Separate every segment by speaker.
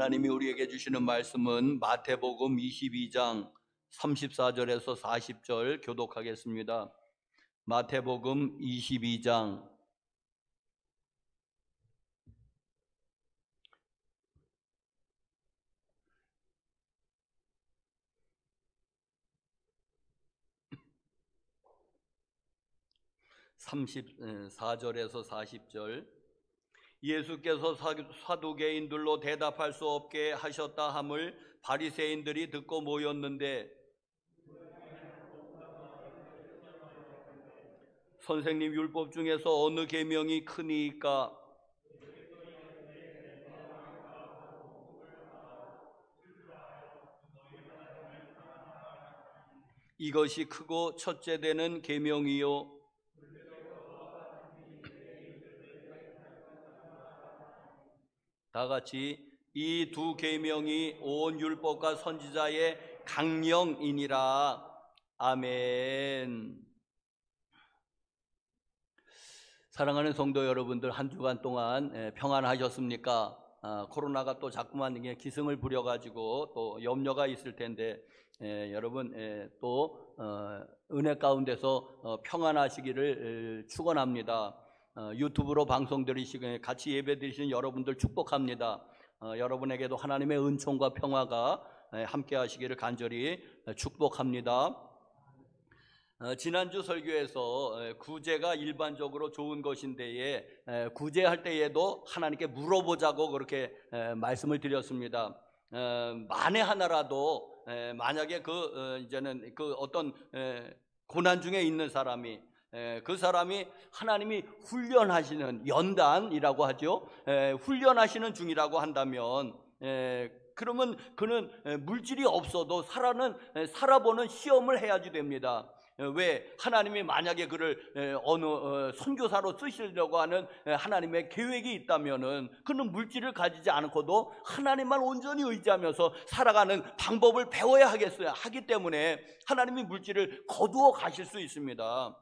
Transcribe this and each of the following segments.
Speaker 1: 하나님이 우리에게 주시는 말씀은 마태복음 22장 34절에서 40절 교독하겠습니다. 마태복음 22장 34절에서 40절. 예수께서 사두개인들로 대답할 수 없게 하셨다 함을 바리새인들이 듣고 모였는데, 선생님, 율법 중에서 어느 계명이 크니까? 이것이 크고 첫째 되는 계명이요. 다 같이, 이 두 계명이 온 율법과 선지자의 강령이니라. 아멘. 사랑하는 성도 여러분들, 한 주간 동안 평안하셨습니까? 코로나가 또 자꾸만 기승을 부려가지고 또 염려가 있을 텐데, 여러분 또 은혜 가운데서 평안하시기를 축원합니다. 유튜브로 방송 들으시고 같이 예배 드리시는 여러분들 축복합니다. 여러분에게도 하나님의 은총과 평화가 함께 하시기를 간절히 축복합니다. 지난주 설교에서 구제가 일반적으로 좋은 것인데에 구제할 때에도 하나님께 물어보자고 그렇게 말씀을 드렸습니다. 만에 하나라도 만약에 이제는 어떤 고난 중에 있는 사람이, 그 사람이 하나님이 훈련하시는, 연단이라고 하죠, 훈련하시는 중이라고 한다면, 그러면 그는 물질이 없어도 살아보는 시험을 해야지 됩니다. 왜? 하나님이 만약에 그를 어느 선교사로 쓰시려고 하는 하나님의 계획이 있다면은 그는 물질을 가지지 않고도 하나님만 온전히 의지하면서 살아가는 방법을 배워야 하기 때문에 하나님이 물질을 거두어 가실 수 있습니다.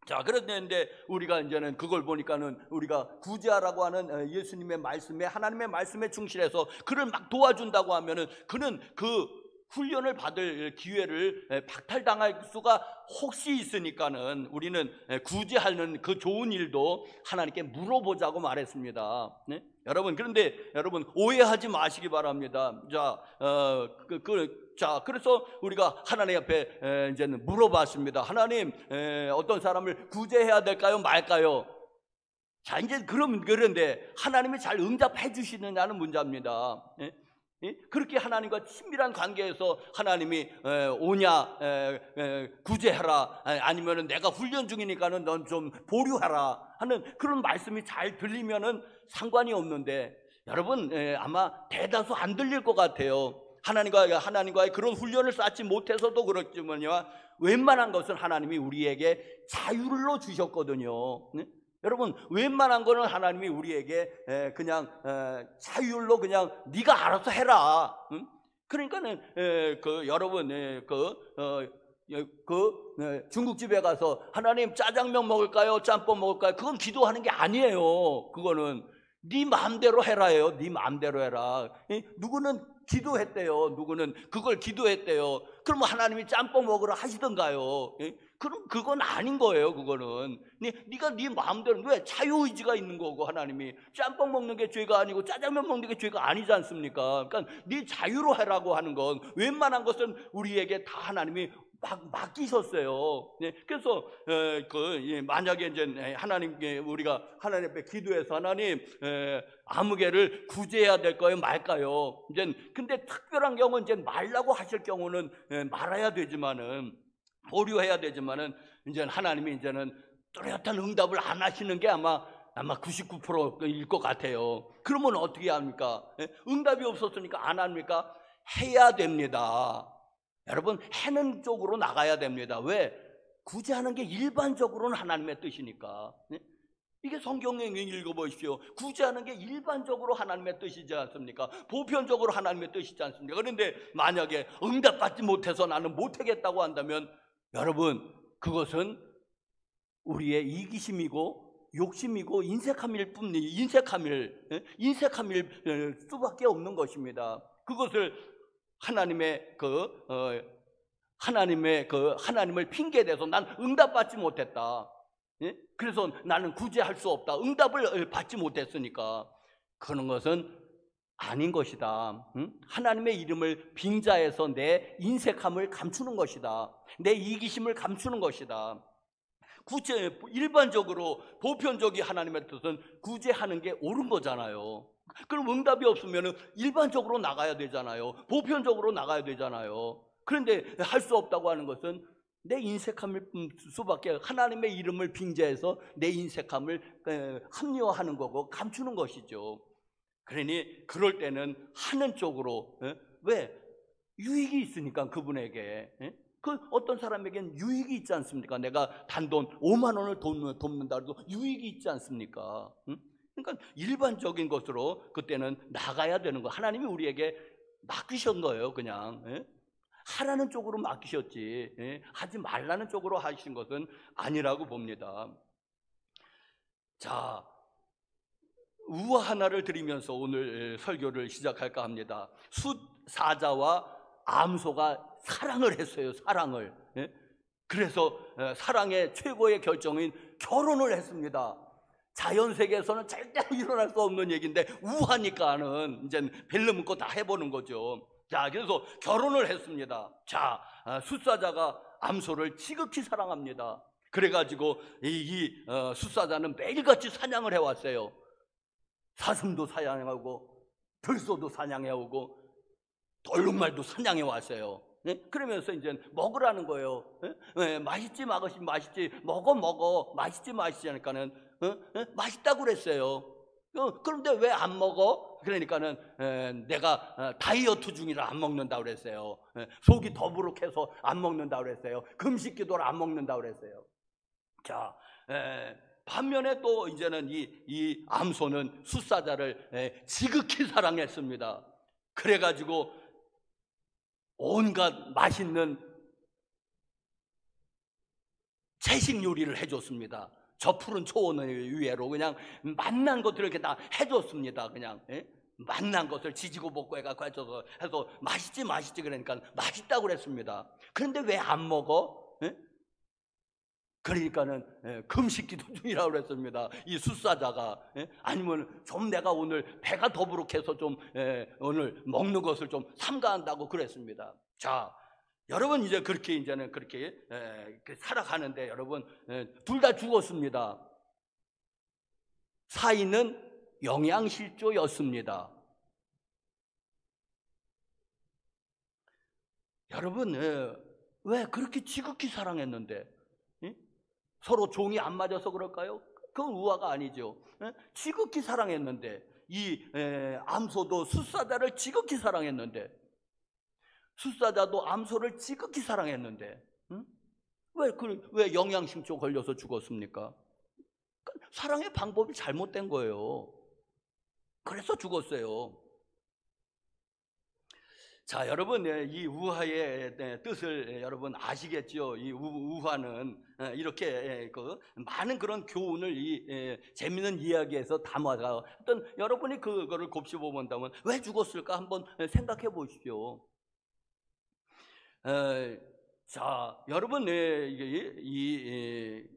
Speaker 1: 자, 그런데 우리가 이제는 그걸 보니까는 우리가 구제하라고 하는 예수님의 말씀에, 하나님의 말씀에 충실해서 그를 막 도와준다고 하면은 그는 그 훈련을 받을 기회를 박탈당할 수가 혹시 있으니까는 우리는 구제하는 그 좋은 일도 하나님께 물어보자고 말했습니다. 네? 그런데 여러분 오해하지 마시기 바랍니다. 자, 그래서 우리가 하나님 앞에 이제는 물어봤습니다. 하나님, 어떤 사람을 구제해야 될까요? 말까요? 자, 이제 그런데 하나님이 잘 응답해 주시느냐는 문제입니다. 그렇게 하나님과 친밀한 관계에서 하나님이 오냐, 구제하라, 아니면은 내가 훈련 중이니까는 넌 좀 보류하라 하는 그런 말씀이 잘 들리면은 상관이 없는데, 여러분 아마 대다수 안 들릴 것 같아요. 하나님과의 그런 훈련을 쌓지 못해서도 그렇지만요, 웬만한 것은 하나님이 우리에게 자유로 주셨거든요. 네? 여러분, 웬만한 거는 하나님이 우리에게 그냥 자율로 그냥 네가 알아서 해라. 응? 그러니까는 여러분 중국집에 가서 하나님 짜장면 먹을까요? 짬뽕 먹을까요? 그건 기도하는 게 아니에요. 그거는 네 마음대로 해라예요. 네 마음대로 해라. 누구는 기도했대요. 누구는 그걸 기도했대요. 그러면 하나님이 짬뽕 먹으라 하시던가요? 그럼 그건 아닌 거예요. 그거는 네가 네 마음대로, 왜? 자유의지가 있는 거고, 하나님이 짬뽕 먹는 게 죄가 아니고 짜장면 먹는 게 죄가 아니지 않습니까? 그러니까 네 자유로 하라고 하는 건, 웬만한 것은 우리에게 다 하나님이 맡기셨어요. 그래서 만약에 이제 하나님께 우리가 하나님 앞에 기도해서 하나님 아무개를 구제해야 될까요? 말까요? 이제 근데 특별한 경우는 이제 말라고 하실 경우는 말아야 되지만은, 보류해야 되지만은, 이제 하나님이 이제는 뚜렷한 응답을 안 하시는 게 아마 99%일 것 같아요. 그러면 어떻게 합니까? 응답이 없었으니까 안 합니까? 해야 됩니다. 여러분, 해는 쪽으로 나가야 됩니다. 왜? 구제하는 게 일반적으로는 하나님의 뜻이니까. 이게 성경에 읽어보십시오. 구제하는 게 일반적으로 하나님의 뜻이지 않습니까? 보편적으로 하나님의 뜻이지 않습니까? 그런데 만약에 응답받지 못해서 나는 못하겠다고 한다면, 여러분, 그것은 우리의 이기심이고 욕심이고 인색함일 수밖에 없는 것입니다. 그것을 하나님을 핑계대서 난 응답받지 못했다. 그래서 나는 구제할 수 없다. 응답을 받지 못했으니까. 그런 것은 아닌 것이다. 하나님의 이름을 빙자해서 내 인색함을 감추는 것이다. 내 이기심을 감추는 것이다. 일반적으로 보편적인 하나님의 뜻은 구제하는 게 옳은 거잖아요. 그럼 응답이 없으면 일반적으로 나가야 되잖아요. 보편적으로 나가야 되잖아요. 그런데 할 수 없다고 하는 것은 내 인색함일 수밖에, 하나님의 이름을 빙자해서 내 인색함을 합리화하는 거고 감추는 것이죠. 그러니 그럴 때는 하는 쪽으로, 왜? 유익이 있으니까 그분에게. 그 어떤 사람에게는 유익이 있지 않습니까? 내가 단돈 5만 원을 돕는다 해도 유익이 있지 않습니까? 그러니까 일반적인 것으로 그때는 나가야 되는 거. 하나님이 우리에게 맡기신 거예요. 그냥 하라는 쪽으로 맡기셨지 하지 말라는 쪽으로 하신 것은 아니라고 봅니다. 자, 우화 하나를 드리면서 오늘 설교를 시작할까 합니다. 숫사자와 암소가 사랑을 했어요. 사랑을. 그래서 사랑의 최고의 결정인 결혼을 했습니다. 자연 세계에서는 절대로 일어날 수 없는 얘기인데 우하니까는 이제 벨로 묶고 다 해보는 거죠. 자, 그래서 결혼을 했습니다. 자, 숫사자가 암소를 지극히 사랑합니다. 그래가지고 숫사자는 매일같이 사냥을 해왔어요. 사슴도 사냥하고 들소도 사냥해오고 얼룩말도 사냥해왔어요. 그러면서 이제 먹으라는 거예요. 맛있지 맛있지 먹어 맛있지 하니까는 맛있다고 그랬어요. 그런데 왜 안 먹어? 그러니까는 내가 다이어트 중이라 안 먹는다고 그랬어요. 속이 더부룩해서 안 먹는다고 그랬어요. 금식기도를 안 먹는다고 그랬어요. 자, 반면에 또 이제는 이 암소는 숫사자를 지극히 사랑했습니다. 그래가지고 온갖 맛있는 채식 요리를 해줬습니다. 저 푸른 초원 위에로 그냥 맛난 것들을 이렇게 다 해줬습니다. 그냥 맛난 것을 지지고 볶고 해서 맛있지 그러니까 맛있다고 그랬습니다. 그런데 왜 안 먹어? 그러니까는 금식기도 중이라고 그랬습니다. 이 숫사자가. 아니면 좀 내가 오늘 배가 더부룩해서 좀 오늘 먹는 것을 좀 삼가한다고 그랬습니다. 자, 여러분 이제 이제는 그렇게 살아가는데 여러분 둘 다 죽었습니다. 사인은 영양실조였습니다. 여러분 왜 그렇게 지극히 사랑했는데 서로 종이 안 맞아서 그럴까요? 그건 우화가 아니죠. 지극히 사랑했는데 이 암소도 숫사자를 지극히 사랑했는데 숫사자도 암소를 지극히 사랑했는데 왜 영양실조 걸려서 죽었습니까? 사랑의 방법이 잘못된 거예요. 그래서 죽었어요. 자, 여러분 이 우화의 뜻을 여러분 아시겠죠? 이 우화는 이렇게 많은 그런 교훈을 재미있는 이야기에서 담아가 어떤 여러분이 그거를 곱씹어 본다면 왜 죽었을까 한번 생각해 보십시오. 자, 여러분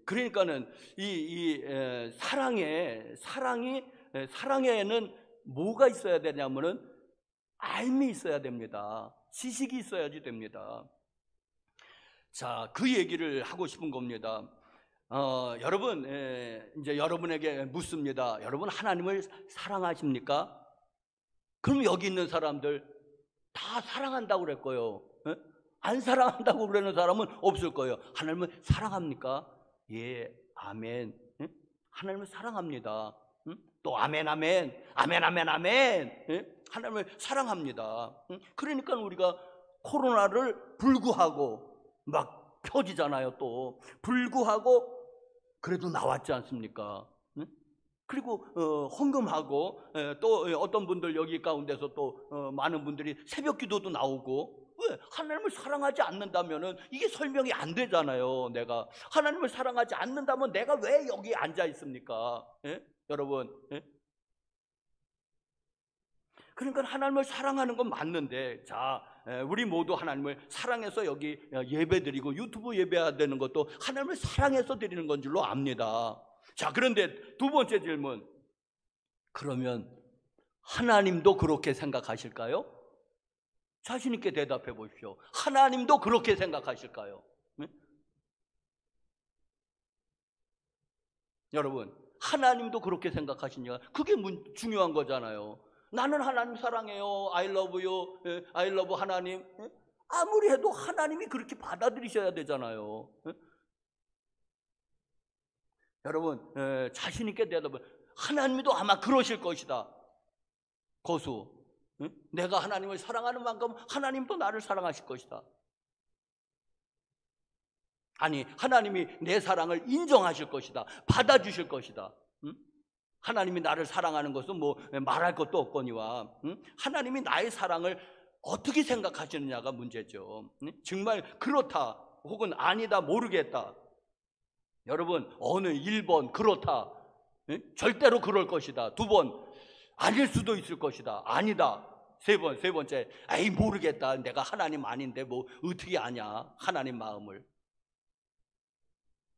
Speaker 1: 그러니까는 사랑에는 뭐가 있어야 되냐면은 알미 있어야 됩니다. 지식이 있어야지 됩니다. 자, 그 얘기를 하고 싶은 겁니다. 여러분 이제 여러분에게 묻습니다. 여러분 하나님을 사랑하십니까? 그럼 여기 있는 사람들 다 사랑한다고 그럴 거예요. 안 사랑한다고 그러는 사람은 없을 거예요. 하나님을 사랑합니까? 예, 아멘. 하나님을 사랑합니다. 또 아멘. 하나님을 사랑합니다. 그러니까 우리가 코로나를 불구하고 막 펴지잖아요. 또 불구하고 그래도 나왔지 않습니까? 그리고 헌금하고 또 어떤 분들 여기 가운데서 또 많은 분들이 새벽 기도도 나오고 왜? 하나님을 사랑하지 않는다면은 이게 설명이 안 되잖아요. 내가 하나님을 사랑하지 않는다면 내가 왜 여기 앉아 있습니까? 예? 여러분, 예? 그러니까 하나님을 사랑하는 건 맞는데, 자, 우리 모두 하나님을 사랑해서 여기 예배 드리고 유튜브 예배해야 되는 것도 하나님을 사랑해서 드리는 건 줄로 압니다. 자, 그런데 두 번째 질문, 그러면 하나님도 그렇게 생각하실까요? 자신 있게 대답해 보십시오. 하나님도 그렇게 생각하실까요? 네? 여러분, 하나님도 그렇게 생각하시냐? 그게 중요한 거잖아요. 나는 하나님 사랑해요. I love you. I love 하나님. 아무리 해도 하나님이 그렇게 받아들이셔야 되잖아요. 여러분, 자신 있게 대답해. 하나님도 아마 그러실 것이다. 거수. 내가 하나님을 사랑하는 만큼 하나님도 나를 사랑하실 것이다. 아니, 하나님이 내 사랑을 인정하실 것이다. 받아주실 것이다. 하나님이 나를 사랑하는 것은 뭐 말할 것도 없거니와 하나님이 나의 사랑을 어떻게 생각하시느냐가 문제죠. 정말 그렇다 혹은 아니다 모르겠다. 여러분, 어느 1번 그렇다, 절대로 그럴 것이다. 2번 아닐 수도 있을 것이다. 아니다. 세 번째, 에이 모르겠다. 내가 하나님 아닌데 뭐 어떻게 아냐 하나님 마음을.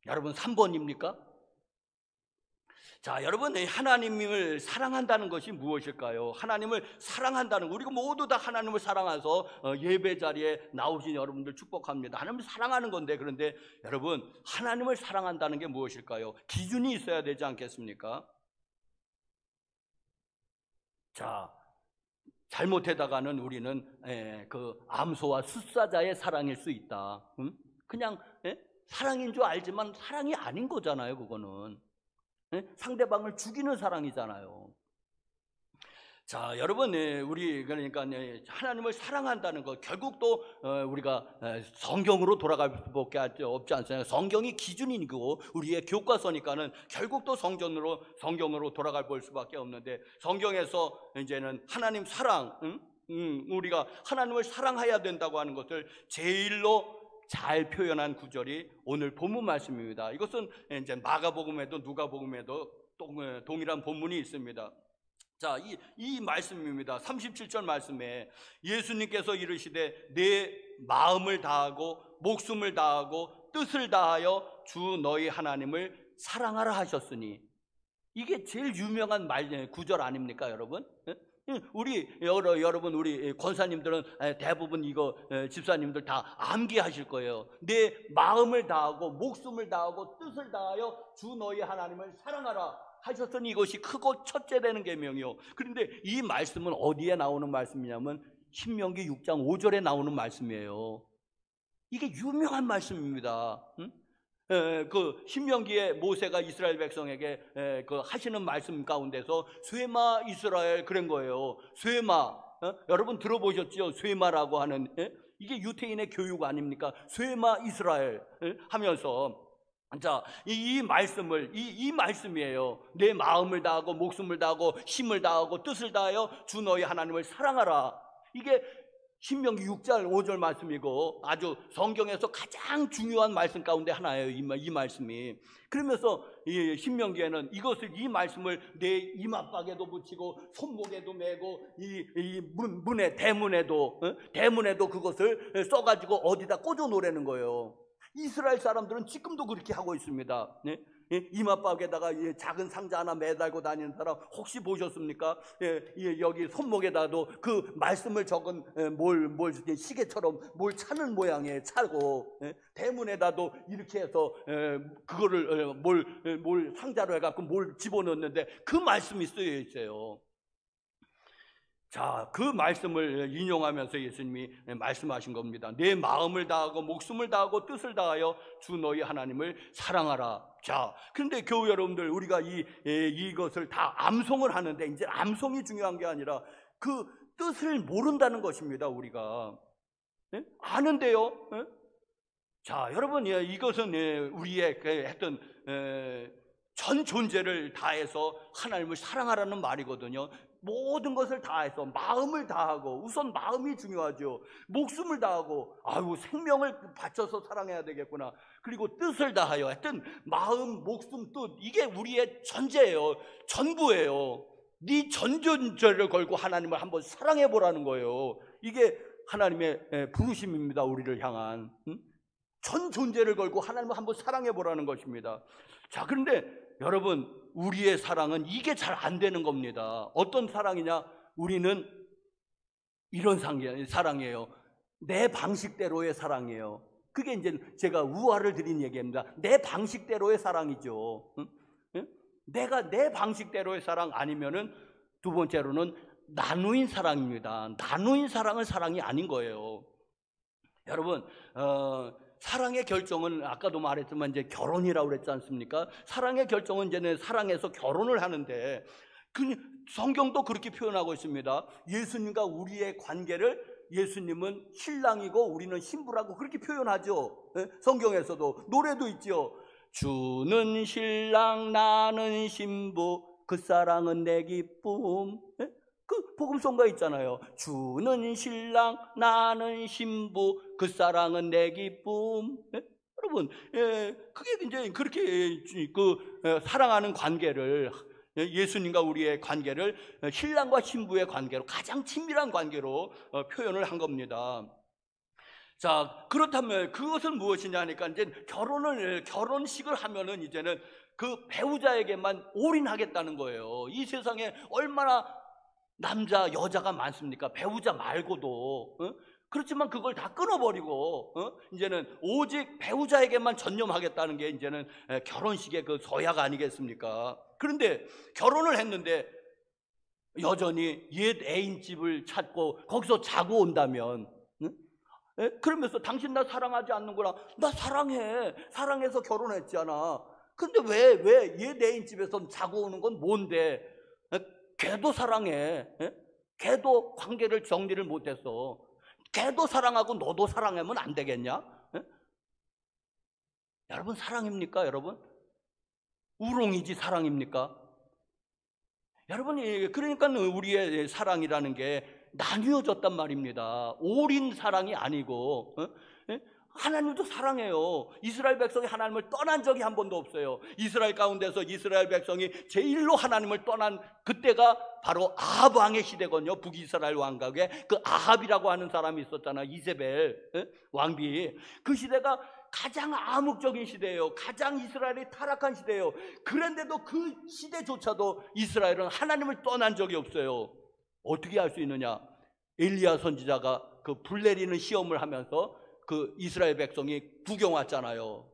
Speaker 1: 여러분, 3번입니까? 자, 여러분, 하나님을 사랑한다는 것이 무엇일까요? 하나님을 사랑한다는 거, 우리가 모두 다 하나님을 사랑해서 예배 자리에 나오신 여러분들 축복합니다. 하나님을 사랑하는 건데, 그런데 여러분, 하나님을 사랑한다는 게 무엇일까요? 기준이 있어야 되지 않겠습니까? 자, 잘못하다가는 우리는 그 암소와 숫사자의 사랑일 수 있다. 그냥 사랑인 줄 알지만 사랑이 아닌 거잖아요. 그거는 상대방을 죽이는 사랑이잖아요. 자, 여러분, 우리 그러니까 하나님을 사랑한다는 것, 결국 또 우리가 성경으로 돌아갈 수밖에 없지 않습니까? 성경이 기준이고 우리의 교과서니까는 결국 또 성경으로 돌아갈 수밖에 없는데, 성경에서 이제는 하나님 사랑, 우리가 하나님을 사랑해야 된다고 하는 것을 제일로 잘 표현한 구절이 오늘 본문 말씀입니다. 이것은 이제 마가복음에도 누가복음에도 동일한 본문이 있습니다. 자, 이 말씀입니다. 37절 말씀에 예수님께서 이르시되 내 마음을 다하고 목숨을 다하고 뜻을 다하여 주 너희 하나님을 사랑하라 하셨으니, 이게 제일 유명한 구절 아닙니까, 여러분? 여러분, 우리 권사님들은 대부분 이거 집사님들 다 암기하실 거예요. 내 마음을 다하고 목숨을 다하고 뜻을 다하여 주 너희 하나님을 사랑하라 하셨으니 이것이 크고 첫째 되는 계명이요. 그런데 이 말씀은 어디에 나오는 말씀이냐면 신명기 6장 5절에 나오는 말씀이에요. 이게 유명한 말씀입니다. 그 신명기에 모세가 이스라엘 백성에게 그 하시는 말씀 가운데서 쇠마 이스라엘 그런 거예요. 쇠마, 여러분 들어보셨죠? 쇠마라고 하는, 이게 유태인의 교육 아닙니까? 쇠마 이스라엘 하면서, 자, 이 말씀이에요. 내 마음을 다하고 목숨을 다하고 힘을 다하고 뜻을 다하여 주 너희 하나님을 사랑하라. 이게 신명기 6절 5절 말씀이고 아주 성경에서 가장 중요한 말씀 가운데 하나예요. 이 말씀이. 그러면서 이 신명기에는 이 말씀을 내 이마박에도 붙이고 손목에도 메고 이 문에 대문에도 그것을 써가지고 어디다 꽂아 놓으라는 거예요. 이스라엘 사람들은 지금도 그렇게 하고 있습니다. 네? 이마박에다가 작은 상자 하나 매달고 다니는 사람 혹시 보셨습니까? 여기 손목에다도 그 말씀을 적은 시계처럼 뭘 차는 모양에 차고, 대문에다도 이렇게 해서 그거를 뭘 상자로 해갖고 뭘 집어넣는데 그 말씀이 쓰여 있어요. 자, 그 말씀을 인용하면서 예수님이 말씀하신 겁니다. 내 마음을 다하고 목숨을 다하고 뜻을 다하여 주 너희 하나님을 사랑하라. 자, 그런데 교우 여러분들, 우리가 이것을 다 암송을 하는데 이제 암송이 중요한 게 아니라 그 뜻을 모른다는 것입니다. 우리가 아는데요. 자, 여러분, 이것은 우리의 했던 전 존재를 다해서 하나님을 사랑하라는 말이거든요. 모든 것을 다해서 마음을 다하고, 우선 마음이 중요하죠. 목숨을 다하고, 아유 생명을 바쳐서 사랑해야 되겠구나. 그리고 뜻을 다하여, 하여튼 마음, 목숨, 뜻, 이게 우리의 전제예요. 전부예요. 네 전존재를 걸고 하나님을 한번 사랑해 보라는 거예요. 이게 하나님의 부르심입니다. 우리를 향한 전 존재를 걸고 하나님을 한번 사랑해 보라는 것입니다. 자, 그런데 여러분, 우리의 사랑은 이게 잘 안 되는 겁니다. 어떤 사랑이냐? 우리는 이런 사랑이에요. 내 방식대로의 사랑이에요. 그게 이제 제가 우화를 드린 얘기입니다. 내 방식대로의 사랑이죠. 내가 내 방식대로의 사랑 아니면은, 두 번째로는 나누인 사랑입니다. 나누인 사랑은 사랑이 아닌 거예요. 여러분, 사랑의 결정은 아까도 말했지만 이제 결혼이라고 그랬지 않습니까? 사랑의 결정은 이제는 사랑해서 결혼을 하는데, 성경도 그렇게 표현하고 있습니다. 예수님과 우리의 관계를 예수님은 신랑이고 우리는 신부라고 그렇게 표현하죠. 성경에서도 노래도 있죠. 주는 신랑 나는 신부 그 사랑은 내 기쁨. 그 복음성가 있잖아요. 주는 신랑 나는 신부 그 사랑은 내 기쁨. 여러분, 그게 이제 그렇게 사랑하는 관계를, 예수님과 우리의 관계를 신랑과 신부의 관계로, 가장 친밀한 관계로 표현을 한 겁니다. 자, 그렇다면 그것은 무엇이냐 하니까, 이제 결혼식을 하면은 이제는 그 배우자에게만 올인하겠다는 거예요. 이 세상에 얼마나 남자, 여자가 많습니까? 배우자 말고도. 그렇지만 그걸 다 끊어버리고, 이제는 오직 배우자에게만 전념하겠다는 게 이제는 결혼식의 그 서약 아니겠습니까? 그런데 결혼을 했는데 여전히 옛 애인 집을 찾고 거기서 자고 온다면, 그러면서 당신 나 사랑하지 않는구나. 나 사랑해. 사랑해서 결혼했잖아. 근데 왜 옛 애인 집에서 자고 오는 건 뭔데? 걔도 사랑해. 걔도 관계를 정리를 못했어. 걔도 사랑하고 너도 사랑하면 안 되겠냐? 여러분, 사랑입니까? 여러분? 우롱이지 사랑입니까? 여러분이, 그러니까 우리의 사랑이라는 게 나뉘어졌단 말입니다. 올인 사랑이 아니고, 하나님도 사랑해요. 이스라엘 백성이 하나님을 떠난 적이 한 번도 없어요. 이스라엘 가운데서 이스라엘 백성이 제일로 하나님을 떠난 그때가 바로 아합 왕의 시대거든요. 북이스라엘 왕국에 그 아합이라고 하는 사람이 있었잖아요. 이세벨 왕비. 그 시대가 가장 암흑적인 시대예요. 가장 이스라엘이 타락한 시대예요. 그런데도 그 시대조차도 이스라엘은 하나님을 떠난 적이 없어요. 어떻게 할 수 있느냐? 엘리야 선지자가 그 불 내리는 시험을 하면서 그 이스라엘 백성이 구경 왔잖아요.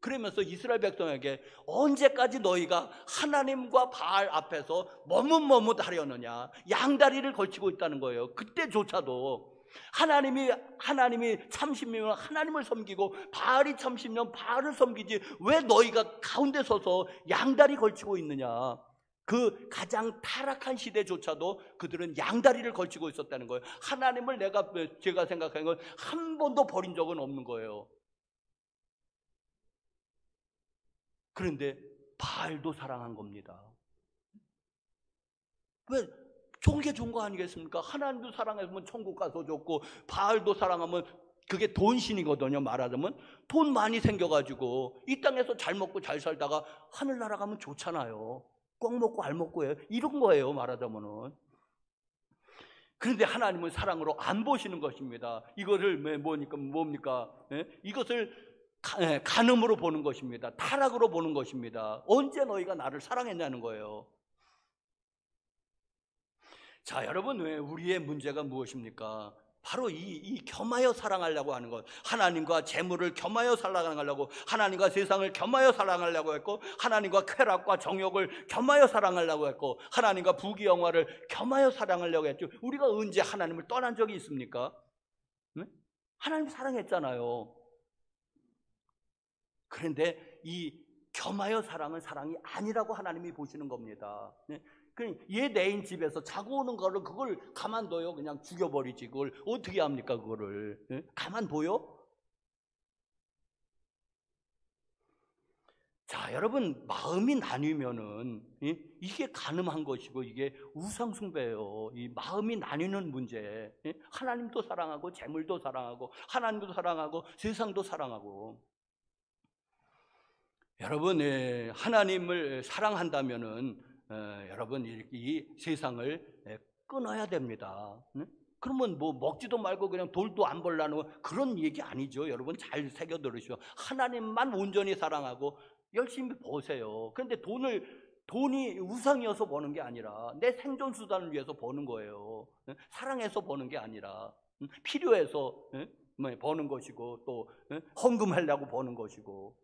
Speaker 1: 그러면서 이스라엘 백성에게 언제까지 너희가 하나님과 바알 앞에서 머뭇머뭇하려느냐, 양다리를 걸치고 있다는 거예요. 그때조차도 하나님이 참신이면 하나님을 섬기고 바알이 참신이면 바알을 섬기지 왜 너희가 가운데 서서 양다리 걸치고 있느냐. 그 가장 타락한 시대조차도 그들은 양다리를 걸치고 있었다는 거예요. 하나님을 제가 생각하는 건 한 번도 버린 적은 없는 거예요. 그런데 바알도 사랑한 겁니다. 왜? 좋은 게 좋은 거 아니겠습니까? 하나님도 사랑했으면 천국 가서 좋고, 바알도 사랑하면 그게 돈신이거든요. 말하자면 돈 많이 생겨가지고 이 땅에서 잘 먹고 잘 살다가 하늘나라 가면 좋잖아요. 꽉 먹고 알 먹고 해요. 이런 거예요, 말하자면은. 그런데 하나님은 사랑으로 안 보시는 것입니다. 이거를 뭡니까? 이것을 간음으로 보는 것입니다. 타락으로 보는 것입니다. 언제 너희가 나를 사랑했냐는 거예요. 자, 여러분, 왜 우리의 문제가 무엇입니까? 바로 이 겸하여 사랑하려고 하는 것. 하나님과 재물을 겸하여 사랑하려고, 하나님과 세상을 겸하여 사랑하려고 했고, 하나님과 쾌락과 정욕을 겸하여 사랑하려고 했고, 하나님과 부귀영화를 겸하여 사랑하려고 했죠. 우리가 언제 하나님을 떠난 적이 있습니까? 하나님 사랑했잖아요. 그런데 이 겸하여 사랑은 사랑이 아니라고 하나님이 보시는 겁니다. 옛 애인 집에서 자고 오는 거를 그걸 가만둬요? 그냥 죽여버리지. 그걸 어떻게 합니까? 그거를 가만둬요? 자, 여러분, 마음이 나뉘면은 이게 가늠한 것이고 이게 우상숭배예요. 이 마음이 나뉘는 문제. 하나님도 사랑하고 재물도 사랑하고 하나님도 사랑하고 세상도 사랑하고. 여러분, 하나님을 사랑한다면은 여러분 이 세상을 끊어야 됩니다. 그러면 뭐 먹지도 말고 그냥 돌도 안 벌라는 그런 얘기 아니죠. 여러분 잘 새겨 들으시오. 하나님만 온전히 사랑하고 열심히 보세요. 그런데 돈이 우상이어서 버는 게 아니라 내 생존 수단을 위해서 버는 거예요. 사랑해서 버는 게 아니라 필요해서 버는 것이고 또 헌금하려고 버는 것이고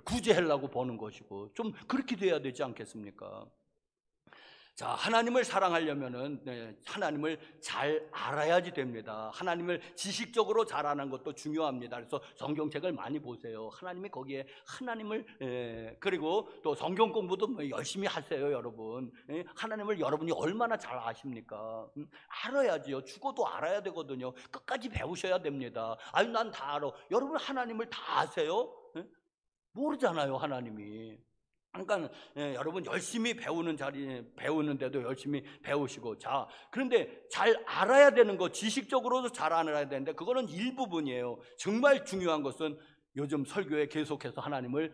Speaker 1: 구제하려고 버는 것이고 좀 그렇게 돼야 되지 않겠습니까? 자, 하나님을 사랑하려면은 하나님을 잘 알아야지 됩니다. 하나님을 지식적으로 잘 아는 것도 중요합니다. 그래서 성경책을 많이 보세요. 하나님이 거기에 하나님을 그리고 또 성경 공부도 열심히 하세요, 여러분. 하나님을 여러분이 얼마나 잘 아십니까? 알아야지요. 죽어도 알아야 되거든요. 끝까지 배우셔야 됩니다. 아니, 난 다 알아. 여러분 하나님을 다 아세요? 모르잖아요, 하나님이. 그러니까 여러분 열심히 배우는데도 열심히 배우시고. 자, 그런데 잘 알아야 되는 거, 지식적으로도 잘 알아야 되는데 그거는 일부분이에요. 정말 중요한 것은 요즘 설교에 계속해서 하나님을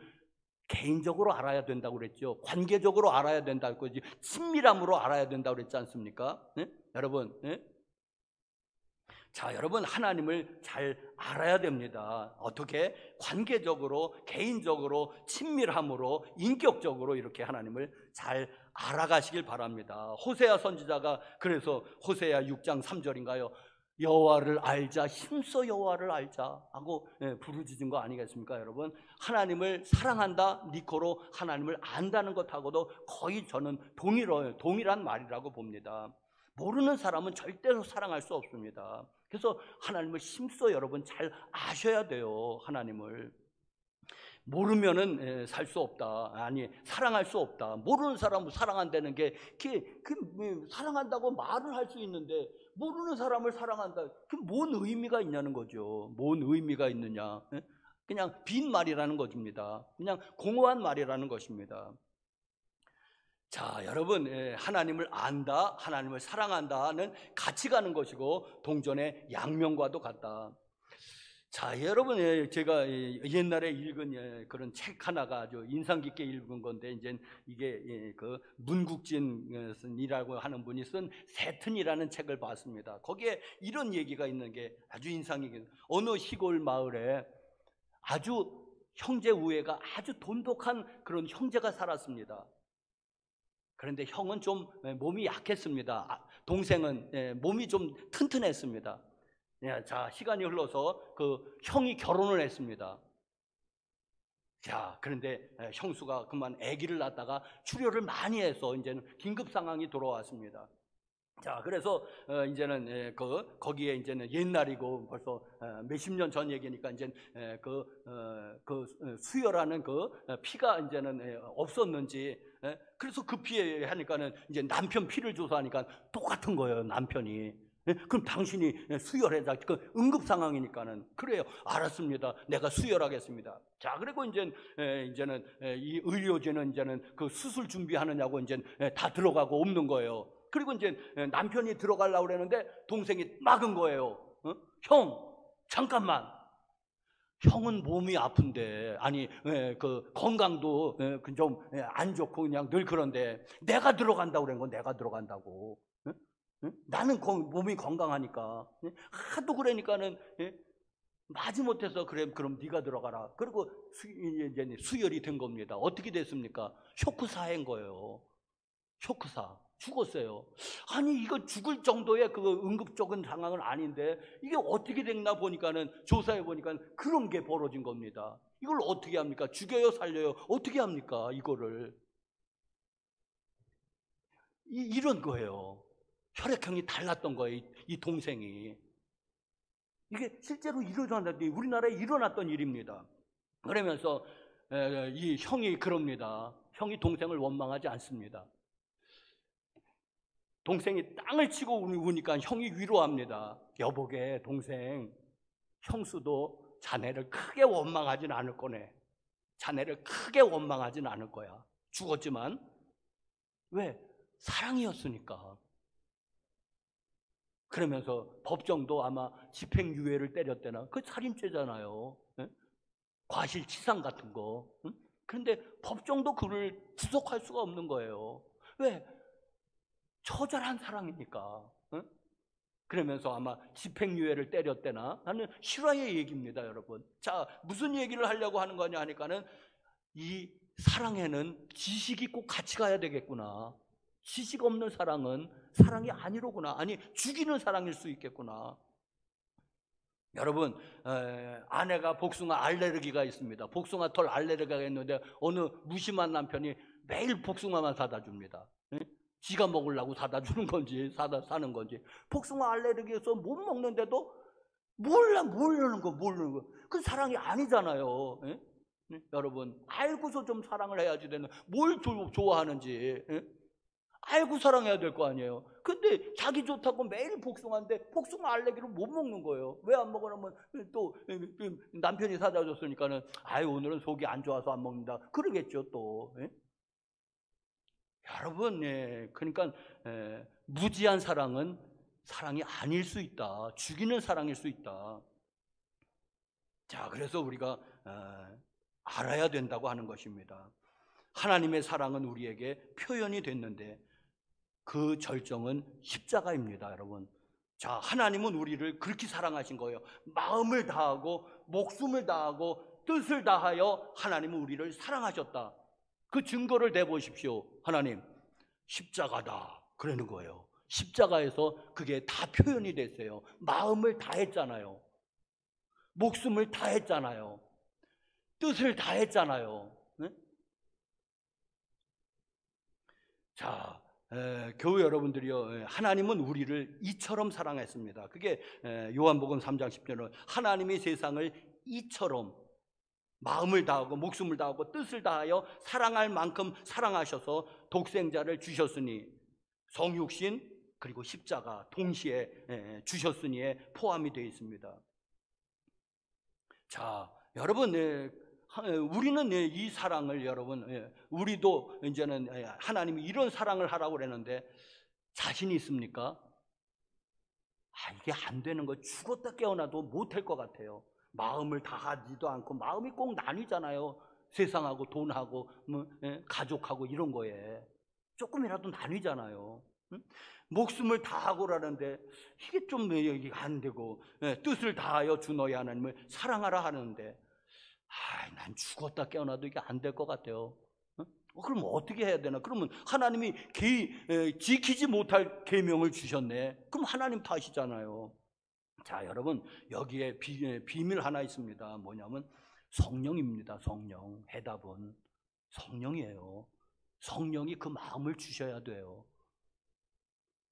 Speaker 1: 개인적으로 알아야 된다고 그랬죠. 관계적으로 알아야 된다고 그랬지, 친밀함으로 알아야 된다고 그랬지 않습니까? 여러분, 자, 여러분 하나님을 잘 알아야 됩니다. 어떻게? 관계적으로, 개인적으로, 친밀함으로, 인격적으로 이렇게 하나님을 잘 알아가시길 바랍니다. 호세아 선지자가 그래서 호세아 6장 3절인가요? 여호와를 알자, 힘써 여호와를 알자 하고 부르짖은 거 아니겠습니까, 여러분? 하나님을 사랑한다, 니코로 하나님을 안다는 것하고도 거의 저는 동일한 말이라고 봅니다. 모르는 사람은 절대로 사랑할 수 없습니다. 그래서 하나님을 힘써 여러분 잘 아셔야 돼요. 하나님을 모르면은 살 수 없다. 아니, 사랑할 수 없다. 모르는 사람을 사랑한다는 게 사랑한다고 말을 할 수 있는데 모르는 사람을 사랑한다. 그럼 뭔 의미가 있냐는 거죠. 뭔 의미가 있느냐? 그냥 빈 말이라는 것입니다. 그냥 공허한 말이라는 것입니다. 자, 여러분, 하나님을 안다, 하나님을 사랑한다는 같이 가는 것이고 동전의 양면과도 같다. 자, 여러분, 제가 옛날에 읽은 그런 책 하나가 아주 인상 깊게 읽은 건데, 이제 이게 그 문국진이라고 하는 분이 쓴 세튼이라는 책을 봤습니다. 거기에 이런 얘기가 있는 게 아주 인상 깊게, 어느 시골 마을에 아주 형제 우애가 아주 돈독한 그런 형제가 살았습니다. 그런데 형은 좀 몸이 약했습니다. 동생은 몸이 좀 튼튼했습니다. 자, 시간이 흘러서 그 형이 결혼을 했습니다. 자, 그런데 형수가 그만 아기를 낳다가 출혈을 많이 해서 이제는 긴급 상황이 돌아왔습니다. 자, 그래서 이제는 거기에 이제는 옛날이고 벌써 몇십 년 전 얘기니까 이제 수혈하는 피가 이제는 없었는지, 그래서 급히 하니까는 이제 남편 피를 줘서 하니까 똑같은 거예요, 남편이. 그럼 당신이 수혈해자. 그 응급 상황이니까는. 그래요. 알았습니다. 내가 수혈하겠습니다. 자, 그리고 이제는 이 의료진은 이제는 그 수술 준비하느냐고 이제 다 들어가고 없는 거예요. 그리고 이제 남편이 들어가려고 그러는데 동생이 막은 거예요. 형, 잠깐만. 형은 몸이 아픈데, 아니, 그 건강도 좀 안 좋고 그냥 늘 그런데 내가 들어간다고 그런 건 내가 들어간다고. 나는 몸이 건강하니까. 하도 그러니까는 마지못해서 그래, 그럼 네가 들어가라. 그리고 이제 수혈이 된 겁니다. 어떻게 됐습니까? 쇼크사인 거예요. 쇼크사. 죽었어요. 아니, 이거 죽을 정도의 그 응급적인 상황은 아닌데 이게 어떻게 됐나 보니까는, 조사해 보니까 그런 게 벌어진 겁니다. 이걸 어떻게 합니까? 죽여요, 살려요? 어떻게 합니까? 이거를. 이런 거예요. 혈액형이 달랐던 거예요, 이 동생이. 이게 실제로 일어났는데 우리나라에 일어났던 일입니다. 그러면서 이 형이 그럽니다. 형이 동생을 원망하지 않습니다. 동생이 땅을 치고 우니까 형이 위로합니다. 여보게 동생, 형수도 자네를 크게 원망하진 않을 거네. 자네를 크게 원망하진 않을 거야. 죽었지만. 왜? 사랑이었으니까. 그러면서 법정도 아마 집행유예를 때렸대나. 그 살인죄잖아요. 예? 과실치상 같은 거. 응? 그런데 법정도 그를 구속할 수가 없는 거예요. 왜? 처절한 사랑이니까. 응? 그러면서 아마 집행유예를 때렸대나. 나는 실화의 얘기입니다, 여러분. 자, 무슨 얘기를 하려고 하는 거냐 하니까는 이 사랑에는 지식이 꼭 같이 가야 되겠구나. 지식 없는 사랑은 사랑이 아니로구나. 아니, 죽이는 사랑일 수 있겠구나. 여러분, 아내가 복숭아 알레르기가 있습니다. 복숭아 털 알레르기가 있는데 어느 무심한 남편이 매일 복숭아만 사다 줍니다. 지가 먹으려고 사다 주는 건지 사는 건지. 복숭아 알레르기에서 못 먹는데도 모르는 거. 그 사랑이 아니잖아요. 여러분, 알고서 좀 사랑을 해야지 되는. 뭘 좋아하는지 알고 사랑해야 될 거 아니에요. 근데 자기 좋다고 매일 복숭아인데 복숭아 알레르기로 못 먹는 거예요. 왜 안 먹으냐면 또 남편이 사다 줬으니까는 아유, 오늘은 속이 안 좋아서 안 먹는다 그러겠죠 또. 여러분, 그러니까 무지한 사랑은 사랑이 아닐 수 있다. 죽이는 사랑일 수 있다. 자, 그래서 우리가 알아야 된다고 하는 것입니다. 하나님의 사랑은 우리에게 표현이 됐는데 그 절정은 십자가입니다, 여러분. 자, 하나님은 우리를 그렇게 사랑하신 거예요. 마음을 다하고 목숨을 다하고 뜻을 다하여 하나님은 우리를 사랑하셨다. 그 증거를 내보십시오. 하나님, 십자가다 그러는 거예요. 십자가에서 그게 다 표현이 됐어요. 마음을 다했잖아요. 목숨을 다했잖아요. 뜻을 다했잖아요. 네? 자, 교회 여러분들이요, 하나님은 우리를 이처럼 사랑했습니다. 그게 요한복음 3장 10절은 하나님이 세상을 이처럼 마음을 다하고 목숨을 다하고 뜻을 다하여 사랑할 만큼 사랑하셔서 독생자를 주셨으니, 성육신 그리고 십자가 동시에 주셨으니에 포함이 되어 있습니다. 자, 여러분, 우리는 이 사랑을, 여러분, 우리도 이제는 하나님이 이런 사랑을 하라고 그랬는데 자신이 있습니까? 이게 안 되는 거, 죽었다 깨어나도 못할 것 같아요. 마음을 다하지도 않고. 마음이 꼭 나뉘잖아요. 세상하고 돈하고 가족하고 이런 거에 조금이라도 나뉘잖아요. 목숨을 다하고라는데 이게 좀 안 되고, 뜻을 다하여 주 너희 하나님을 사랑하라 하는데 난 죽었다 깨어나도 이게 안 될 것 같아요. 그럼 어떻게 해야 되나? 그러면 하나님이 지키지 못할 계명을 주셨네. 그럼 하나님 탓이잖아요. 자, 여러분, 여기에 비밀 하나 있습니다. 뭐냐면 성령입니다. 성령. 해답은 성령이에요. 성령이 그 마음을 주셔야 돼요.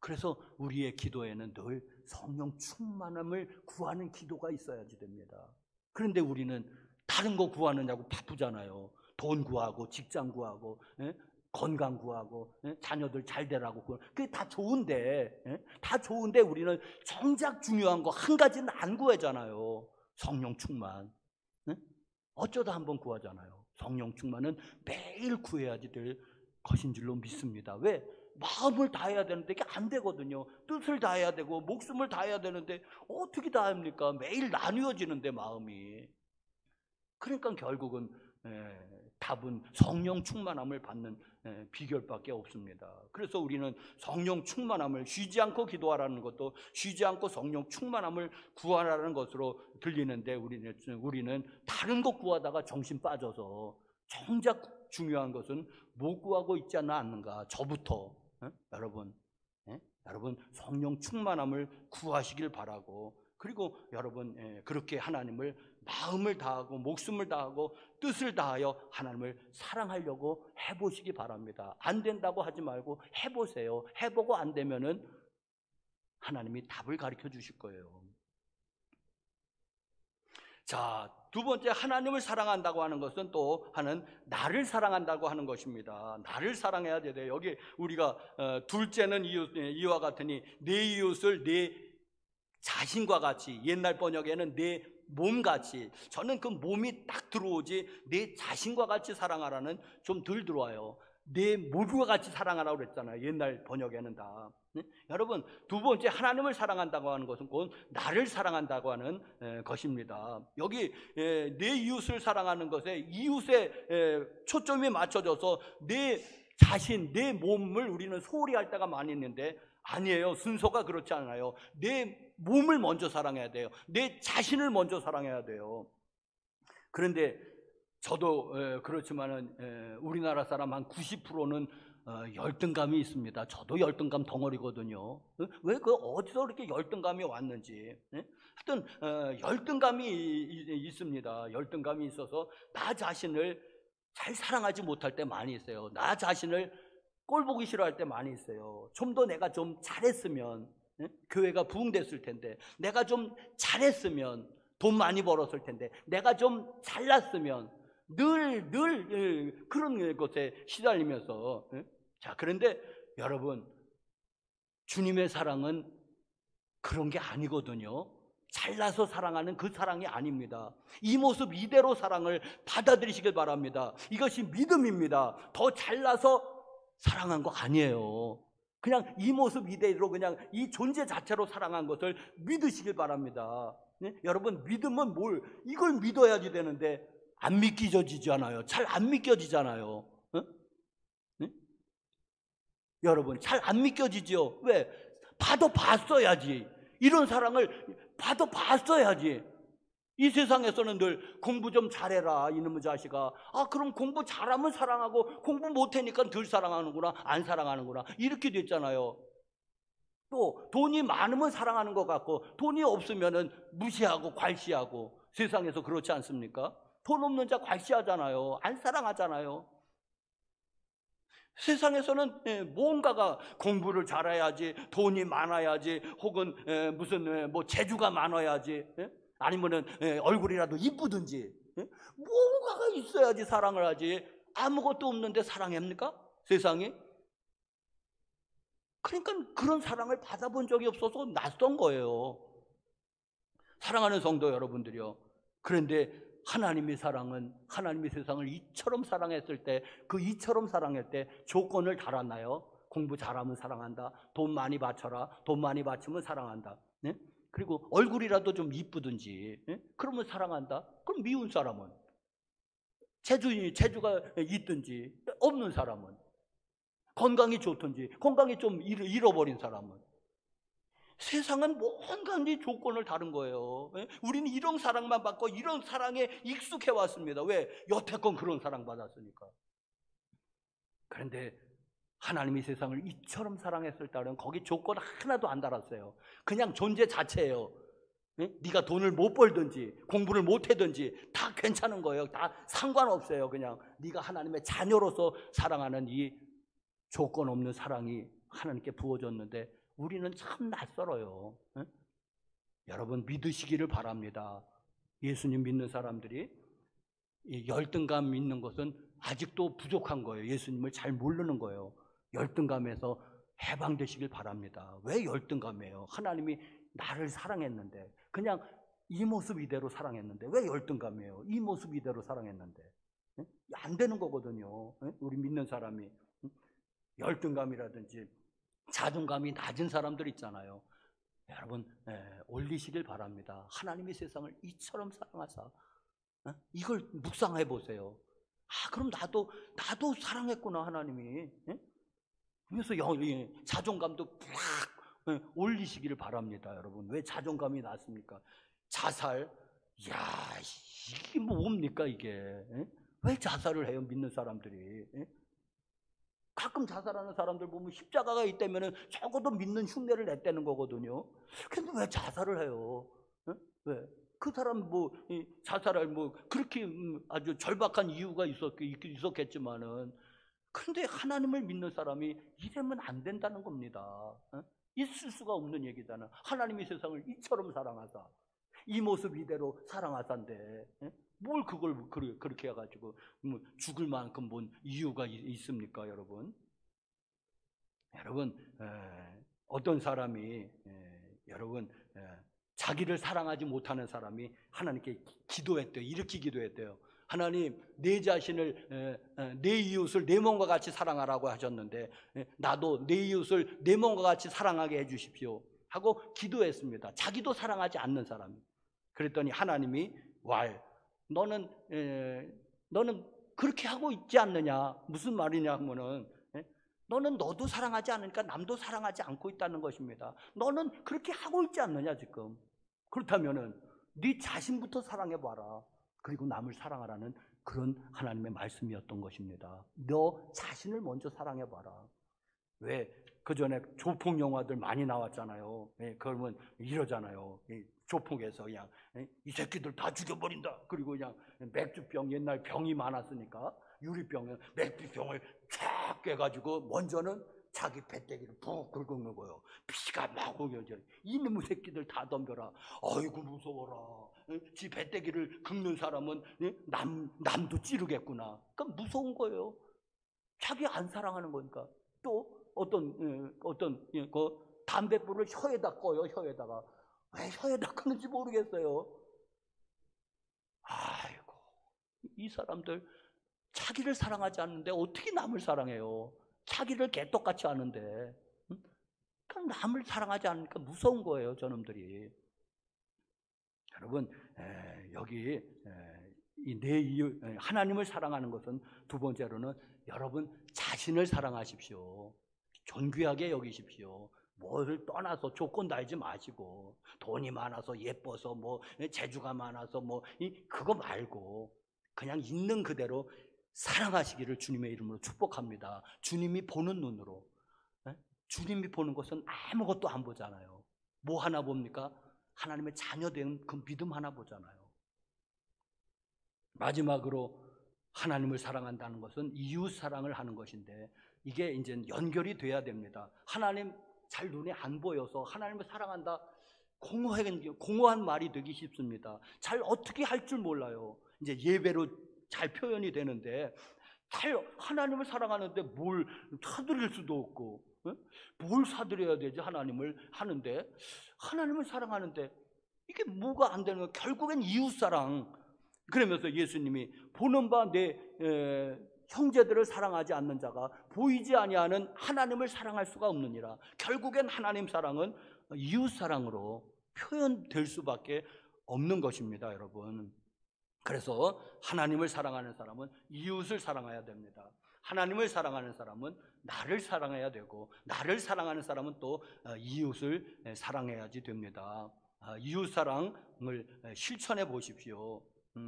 Speaker 1: 그래서 우리의 기도에는 늘 성령 충만함을 구하는 기도가 있어야지 됩니다. 그런데 우리는 다른 거 구하느냐고 바쁘잖아요. 돈 구하고 직장 구하고 건강 구하고 자녀들 잘 되라고. 그게 다 좋은데, 다 좋은데 우리는 정작 중요한 거 한 가지는 안 구하잖아요. 성령 충만. 어쩌다 한번 구하잖아요. 성령 충만은 매일 구해야지 될 것인 줄로 믿습니다. 왜? 마음을 다해야 되는데 이게 안 되거든요. 뜻을 다해야 되고 목숨을 다해야 되는데 어떻게 다합니까? 매일 나뉘어지는데 마음이. 그러니까 결국은 답은 성령 충만함을 받는 비결밖에 없습니다. 그래서 우리는 성령 충만함을 쉬지 않고 기도하라는 것도 쉬지 않고 성령 충만함을 구하라는 것으로 들리는데 우리는 다른 것 구하다가 정신 빠져서 정작 중요한 것은 못 구하고 있지 않는가. 저부터 여러분 성령 충만함을 구하시길 바라고, 그리고 여러분 그렇게 하나님을 마음을 다하고 목숨을 다하고 뜻을 다하여 하나님을 사랑하려고 해보시기 바랍니다. 안 된다고 하지 말고 해보세요. 해보고 안 되면은 하나님이 답을 가르쳐 주실 거예요. 자, 두 번째, 하나님을 사랑한다고 하는 것은 또 나를 사랑한다고 하는 것입니다. 나를 사랑해야 돼요. 여기 우리가 둘째는 이와 같으니 내 이웃을 내 자신과 같이, 옛날 번역에는 내 몸같이, 저는 그 몸이 딱 들어오지 내 자신과 같이 사랑하라는 좀 덜 들어와요. 내 모두와 같이 사랑하라고 그랬잖아요. 옛날 번역에는 다. 네? 여러분, 두 번째, 하나님을 사랑한다고 하는 것은 곧 나를 사랑한다고 하는 것입니다. 여기 내 이웃을 사랑하는 것에 이웃의 초점이 맞춰져서 내 자신, 내 몸을 우리는 소홀히 할 때가 많이 있는데, 아니에요. 순서가 그렇지 않아요. 내 몸을 먼저 사랑해야 돼요. 내 자신을 먼저 사랑해야 돼요. 그런데 저도 그렇지만은 우리나라 사람 한 90%는 열등감이 있습니다. 저도 열등감 덩어리거든요. 왜 그 어디서 그렇게 열등감이 왔는지. 하여튼 열등감이 있습니다. 열등감이 있어서 나 자신을 잘 사랑하지 못할 때 많이 있어요. 나 자신을 꼴 보기 싫어할 때 많이 있어요. 좀 더 내가 좀 잘했으면 교회가 부흥됐을 텐데, 내가 좀 잘했으면 돈 많이 벌었을 텐데, 내가 좀 잘났으면, 늘 그런 것에 시달리면서. 자, 그런데 여러분, 주님의 사랑은 그런 게 아니거든요. 잘나서 사랑하는 그 사랑이 아닙니다. 이 모습 이대로 사랑을 받아들이시길 바랍니다. 이것이 믿음입니다. 더 잘나서 사랑한 거 아니에요. 그냥 이 모습 이대로, 그냥 이 존재 자체로 사랑한 것을 믿으시길 바랍니다. 네? 여러분, 믿음은 이걸 믿어야지 되는데 안 믿겨지잖아요. 잘 안 믿겨지잖아요. 네? 여러분, 잘 안 믿겨지죠? 왜? 봤어야지. 이런 사랑을 봤어야지. 이 세상에서는 늘 공부 좀 잘해라, 이놈의 자식아. 그럼 공부 잘하면 사랑하고, 공부 못하니까 덜 사랑하는구나, 안 사랑하는구나, 이렇게 됐잖아요. 또 돈이 많으면 사랑하는 것 같고, 돈이 없으면 무시하고 괄시하고. 세상에서 그렇지 않습니까? 돈 없는 자 괄시하잖아요. 안 사랑하잖아요. 세상에서는 뭔가가 공부를 잘해야지, 돈이 많아야지, 혹은 무슨 뭐 재주가 많아야지, 아니면은 얼굴이라도 이쁘든지, 뭔가가 있어야지 사랑을 하지. 아무것도 없는데 사랑합니까? 세상에? 그러니까 그런 사랑을 받아본 적이 없어서 낯선 거예요. 사랑하는 성도 여러분들이요. 그런데 하나님의 사랑은, 하나님의 세상을 이처럼 사랑했을 때, 그 이처럼 사랑할 때 조건을 달았나요? 공부 잘하면 사랑한다. 돈 많이 바쳐라. 돈 많이 바치면 사랑한다. 네? 그리고 얼굴이라도 좀 이쁘든지, 그러면 사랑한다. 그럼 미운 사람은, 재주가 있든지 없는 사람은, 건강이 좋든지 건강이 좀 잃어버린 사람은, 세상은 뭔가 조건을 다른 거예요. 우리는 이런 사랑만 받고 이런 사랑에 익숙해 왔습니다. 왜? 여태껏 그런 사랑 받았으니까. 그런데 하나님이 세상을 이처럼 사랑했을 때는 거기 조건 하나도 안 달았어요. 그냥 존재 자체예요. 네가 돈을 못 벌든지 공부를 못 하든지 다 괜찮은 거예요. 다 상관없어요. 그냥 네가 하나님의 자녀로서 사랑하는 이 조건 없는 사랑이 하나님께 부어졌는데 우리는 참 낯설어요. 여러분, 믿으시기를 바랍니다. 예수님 믿는 사람들이 이 열등감 있는 것은 아직도 부족한 거예요. 예수님을 잘 모르는 거예요. 열등감에서 해방되시길 바랍니다. 왜 열등감이에요? 하나님이 나를 사랑했는데, 그냥 이 모습 이대로 사랑했는데 왜 열등감이에요? 이 모습 이대로 사랑했는데. 안 되는 거거든요. 우리 믿는 사람이 열등감이라든지 자존감이 낮은 사람들 있잖아요. 여러분, 올리시길 바랍니다. 하나님의 세상을 이처럼 사랑하사, 이걸 묵상해 보세요. 그럼 나도 사랑했구나, 하나님이. 그래서 자존감도 팍 올리시기를 바랍니다. 여러분, 왜 자존감이 낮습니까? 자살, 이게 뭡니까 이게? 왜 자살을 해요, 믿는 사람들이? 가끔 자살하는 사람들 보면 십자가가 있다면 적어도 믿는 흉내를 냈다는 거거든요. 근데 왜 자살을 해요? 왜? 그 사람 자살할 그렇게 아주 절박한 이유가 있었겠지만은, 근데 하나님을 믿는 사람이 이러면 안 된다는 겁니다. 있을 수가 없는 얘기잖아. 하나님이 세상을 이처럼 사랑하사, 이 모습 이대로 사랑하사인데 뭘 그걸 그렇게 해가지고 죽을 만큼 뭔 이유가 있습니까, 여러분? 여러분, 어떤 사람이 여러분 자기를 사랑하지 못하는 사람이 하나님께 기도했대요. 이렇게 기도했대요. 하나님, 내 자신을, 내 이웃을 내 몸과 같이 사랑하라고 하셨는데 나도 내 이웃을 내 몸과 같이 사랑하게 해주십시오 하고 기도했습니다. 자기도 사랑하지 않는 사람이. 그랬더니 하나님이 너는 그렇게 하고 있지 않느냐. 무슨 말이냐 하면은 너는 너도 사랑하지 않으니까 남도 사랑하지 않고 있다는 것입니다. 너는 그렇게 하고 있지 않느냐 지금. 그렇다면은 네 자신부터 사랑해봐라. 그리고 남을 사랑하라는 그런 하나님의 말씀이었던 것입니다. 너 자신을 먼저 사랑해봐라. 왜? 그 전에 조폭 영화들 많이 나왔잖아요. 그러면 이러잖아요. 조폭에서 그냥 이 새끼들 다 죽여버린다. 그리고 그냥 맥주병, 옛날 병이 많았으니까 유리병에 맥주병을 쫙 깨가지고 먼저는 자기 배때기를 푹 긁는 거예요. 피가 막 흐려져. 이놈의 새끼들 다 덤벼라. 아이고 무서워라. 지 배때기를 긁는 사람은 남도 찌르겠구나. 그러니까 무서운 거예요. 자기 안 사랑하는 거니까. 또 어떤 그 담뱃불을 혀에다 꺼요. 혀에다가. 왜 혀에다 끄는지 모르겠어요. 아이고, 이 사람들 자기를 사랑하지 않는데 어떻게 남을 사랑해요? 자기를 개떡같이 하는데. 그러니까 남을 사랑하지 않으니까 무서운 거예요, 저놈들이. 여러분, 여기 내 이유, 하나님을 사랑하는 것은 두 번째로는 여러분 자신을 사랑하십시오. 존귀하게 여기십시오. 뭘 떠나서 조건 달지 마시고, 돈이 많아서 예뻐서 뭐 재주가 많아서 뭐 그거 말고 그냥 있는 그대로 사랑하시기를 주님의 이름으로 축복합니다. 주님이 보는 눈으로. 주님이 보는 것은 아무것도 안 보잖아요. 뭐 하나 봅니까? 하나님의 자녀된 그 믿음 하나 보잖아요. 마지막으로 하나님을 사랑한다는 것은 이웃 사랑을 하는 것인데 이게 이제 연결이 돼야 됩니다. 하나님 잘 눈에 안 보여서 하나님을 사랑한다 공허한 말이 되기 쉽습니다. 잘 어떻게 할 줄 몰라요. 이제 예배로 잘 표현이 되는데 잘 하나님을 사랑하는데 뭘 사드릴 수도 없고 뭘 사드려야 되지? 하나님을 하는데 하나님을 사랑하는데 이게 뭐가 안 되는 거예요? 결국엔 이웃사랑. 그러면서 예수님이 보는 바 내 형제들을 사랑하지 않는 자가 보이지 아니하는 하나님을 사랑할 수가 없느니라. 결국엔 하나님 사랑은 이웃사랑으로 표현될 수밖에 없는 것입니다, 여러분. 그래서 하나님을 사랑하는 사람은 이웃을 사랑해야 됩니다. 하나님을 사랑하는 사람은 나를 사랑해야 되고 나를 사랑하는 사람은 또 이웃을 사랑해야지 됩니다. 이웃사랑을 실천해 보십시오.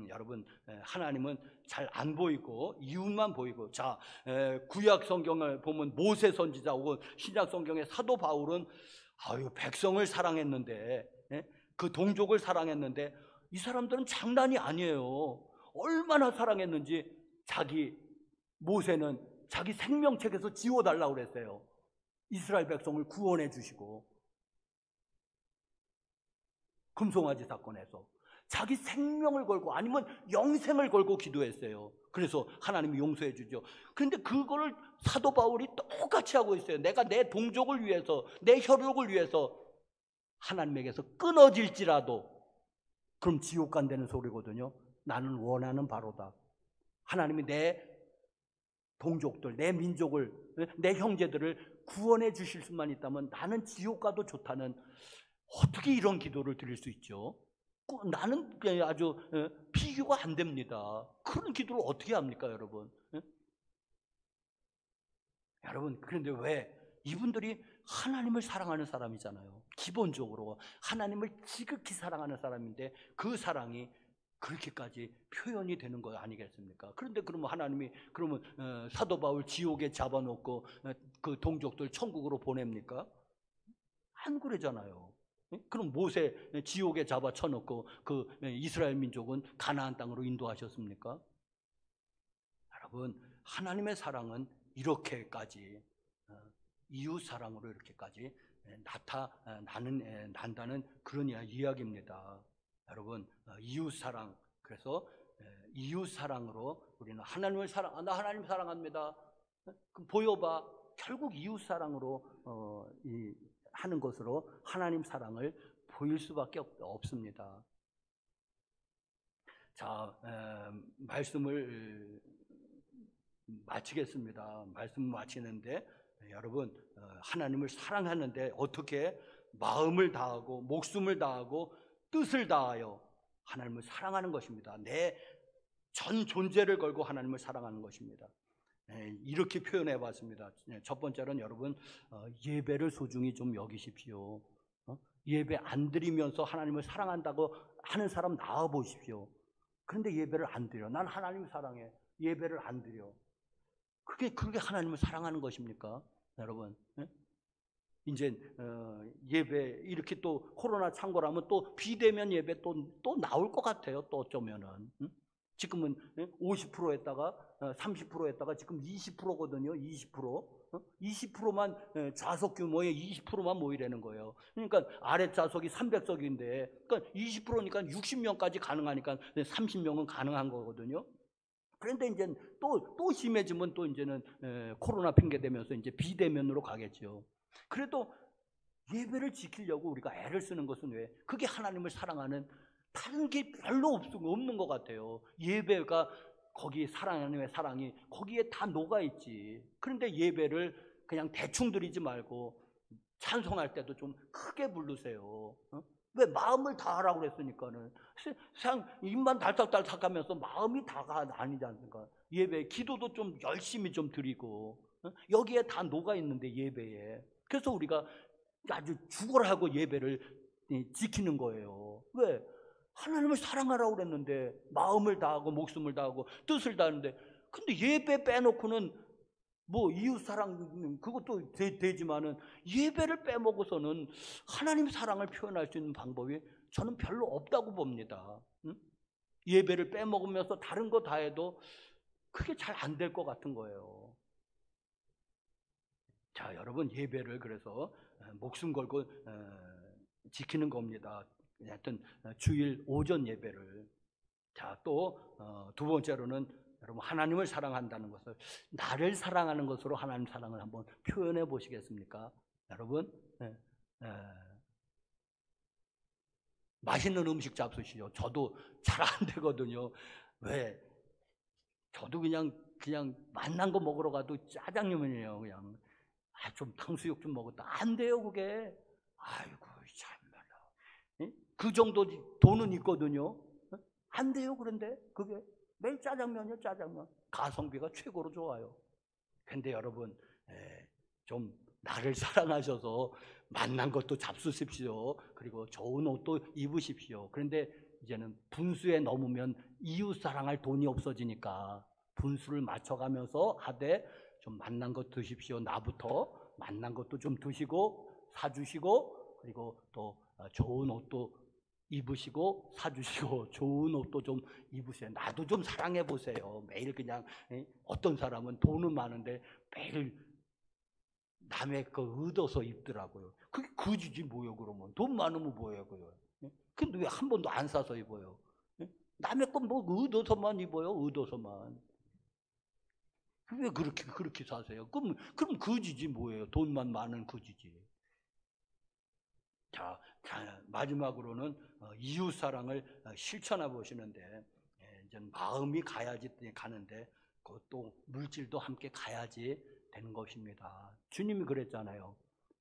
Speaker 1: 여러분, 하나님은 잘 안 보이고 이웃만 보이고. 자, 구약 성경을 보면 모세 선지자 혹은 신약 성경의 사도 바울은 백성을 사랑했는데 그 동족을 사랑했는데 이 사람들은 장난이 아니에요. 얼마나 사랑했는지 모세는 자기 생명책에서 지워달라고 그랬어요. 이스라엘 백성을 구원해 주시고. 금송아지 사건에서 자기 생명을 걸고 아니면 영생을 걸고 기도했어요. 그래서 하나님이 용서해 주죠. 그런데 그거를 사도 바울이 똑같이 하고 있어요. 내가 내 동족을 위해서, 내 혈육을 위해서 하나님에게서 끊어질지라도 그럼 지옥 간다는 소리거든요. 나는 원하는 바로다. 하나님이 내 동족들, 내 민족을, 내 형제들을 구원해 주실 수만 있다면 나는 지옥 가도 좋다는, 어떻게 이런 기도를 드릴 수 있죠? 나는 아주 비교가 안 됩니다. 그런 기도를 어떻게 합니까, 여러분? 여러분, 그런데 왜? 이분들이 하나님을 사랑하는 사람이잖아요. 기본적으로 하나님을 지극히 사랑하는 사람인데 그 사랑이 그렇게까지 표현이 되는 거 아니겠습니까? 그런데 그러면 하나님이 사도 바울 지옥에 잡아놓고 그 동족들 천국으로 보냅니까? 안 그러잖아요. 그럼 모세 지옥에 잡아 쳐놓고 그 이스라엘 민족은 가나안 땅으로 인도하셨습니까? 여러분, 하나님의 사랑은 이렇게까지 이웃 사랑으로 이렇게까지 난다는 그런 이야기입니다. 여러분, 이웃 사랑. 그래서 이웃 사랑으로 우리는 하나님을 나 하나님 사랑합니다. 그럼 보여봐. 결국 이웃 사랑으로 하는 것으로 하나님 사랑을 보일 수밖에 없습니다. 자, 말씀을 마치겠습니다. 말씀 마치는데 여러분, 하나님을 사랑하는데 어떻게 마음을 다하고 목숨을 다하고 뜻을 다하여 하나님을 사랑하는 것입니다. 내 전 존재를 걸고 하나님을 사랑하는 것입니다. 이렇게 표현해 봤습니다. 첫 번째는 여러분, 예배를 소중히 좀 여기십시오. 예배 안 드리면서 하나님을 사랑한다고 하는 사람 나와 보십시오. 그런데 예배를 안 드려. 난 하나님을 사랑해. 예배를 안 드려. 그게 하나님을 사랑하는 것입니까? 여러분, 이제 예배 이렇게 또 코로나 창궐하면 또 비대면 예배 또 나올 것 같아요. 또 어쩌면은 지금은 50% 했다가 30% 했다가 지금 20%거든요. 20%만 좌석 규모의 20%만 모이라는 거예요. 그러니까 아래 좌석이 300석인데 그러니까 20%니까 60명까지 가능하니까 30명은 가능한 거거든요. 그런데 이제 또 심해지면 또 이제는 코로나 핑계 대면서 이제 비대면으로 가겠죠. 그래도 예배를 지키려고 우리가 애를 쓰는 것은 왜? 그게 하나님을 사랑하는 다른 게 별로 없는 것 같아요. 예배가 거기 하나님의 사랑이 거기에 다 녹아있지. 그런데 예배를 그냥 대충 드리지 말고 찬송할 때도 좀 크게 부르세요. 왜? 마음을 다하라고 그랬으니까는. 그냥 입만 달싹달싹 하면서 마음이 다가 아니지 않습니까? 예배, 기도도 좀 열심히 좀 드리고, 여기에 다 녹아있는데 예배에. 그래서 우리가 아주 죽어라고 예배를 지키는 거예요. 왜? 하나님을 사랑하라고 그랬는데 마음을 다하고 목숨을 다하고 뜻을 다하는데, 근데 예배 빼놓고는 뭐 이웃사랑 그것도 되지만은 예배를 빼먹어서는 하나님 사랑을 표현할 수 있는 방법이 저는 별로 없다고 봅니다. 예배를 빼먹으면서 다른 거 다 해도 그게 잘 안 될 것 같은 거예요. 자, 여러분, 예배를 그래서 목숨 걸고 지키는 겁니다. 하여튼 주일 오전 예배를. 자, 또 두 번째로는 여러분, 하나님을 사랑한다는 것을 나를 사랑하는 것으로 하나님 사랑을 한번 표현해 보시겠습니까? 여러분, 맛있는 음식 잡수시죠. 저도 잘 안 되거든요. 왜? 저도 그냥 맛난 거 먹으러 가도 짜장면이에요. 그냥 좀 탕수육 좀 먹었다. 안 돼요, 그게. 아이고, 참말로. 그 정도 돈은 있거든요. 안 돼요, 그런데 그게 매일 짜장면이요, 짜장면. 가성비가 최고로 좋아요. 근데 여러분, 좀 나를 사랑하셔서 만난 것도 잡수십시오. 그리고 좋은 옷도 입으십시오. 그런데 이제는 분수에 넘으면 이웃 사랑할 돈이 없어지니까 분수를 맞춰가면서 하되 좀 만난 것 드십시오. 나부터 만난 것도 좀 드시고 사주시고, 그리고 또 좋은 옷도 입으시고 사주시고 좋은 옷도 좀 입으세요. 나도 좀 사랑해 보세요. 매일 그냥 어떤 사람은 돈은 많은데 매일 남의 거 얻어서 입더라고요. 그게 거지지 뭐예요? 그러면 돈 많으면 뭐예요? 근데 왜 한 번도 안 사서 입어요? 남의 건 뭐 얻어서만 입어요? 얻어서만. 왜 그렇게 사세요? 그럼 거지지 뭐예요? 돈만 많은 거지지. 자, 마지막으로는 이웃 사랑을 실천해 보시는데, 이제 마음이 가야지 가는데 그것도 물질도 함께 가야지 되는 것입니다. 주님이 그랬잖아요.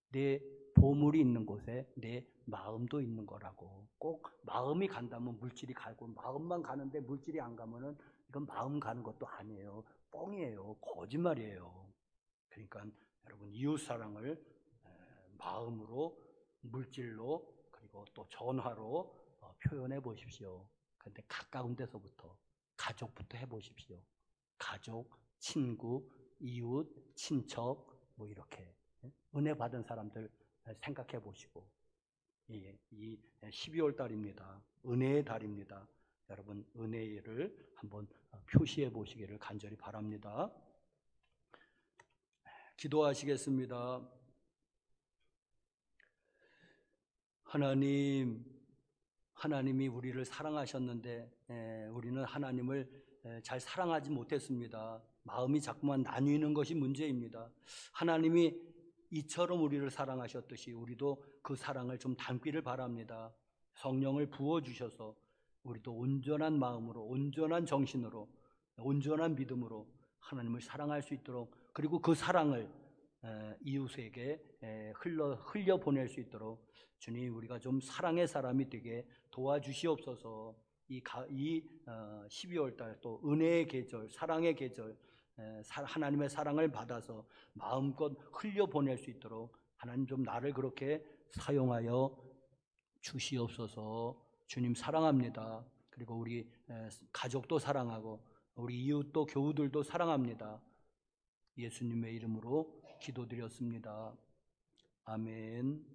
Speaker 1: 내 보물이 있는 곳에 내 마음도 있는 거라고. 꼭 마음이 간다면 물질이 가고, 마음만 가는데 물질이 안 가면은 이건 마음 가는 것도 아니에요. 뻥이에요. 거짓말이에요. 그러니까 여러분, 이웃 사랑을 마음으로, 물질로, 그리고 또 전화로 표현해 보십시오. 그런데 가까운 데서부터, 가족부터 해 보십시오. 가족, 친구, 이웃, 친척, 뭐 이렇게 은혜 받은 사람들 생각해 보시고, 이 12월 달입니다. 은혜의 달입니다. 여러분, 은혜를 한번 표시해 보시기를 간절히 바랍니다. 기도하시겠습니다. 하나님이 우리를 사랑하셨는데 우리는 하나님을 잘 사랑하지 못했습니다. 마음이 자꾸만 나뉘는 것이 문제입니다. 하나님이 이처럼 우리를 사랑하셨듯이 우리도 그 사랑을 좀 담기를 바랍니다. 성령을 부어주셔서 우리도 온전한 마음으로, 온전한 정신으로, 온전한 믿음으로 하나님을 사랑할 수 있도록, 그리고 그 사랑을 이웃에게 흘려보낼 수 있도록 주님, 우리가 좀 사랑의 사람이 되게 도와주시옵소서. 이 12월 달 또 은혜의 계절, 사랑의 계절, 하나님의 사랑을 받아서 마음껏 흘려보낼 수 있도록 하나님 좀 나를 그렇게 사용하여 주시옵소서. 주님 사랑합니다. 그리고 우리 가족도 사랑하고 우리 이웃도 교우들도 사랑합니다. 예수님의 이름으로 기도드렸습니다. 아멘.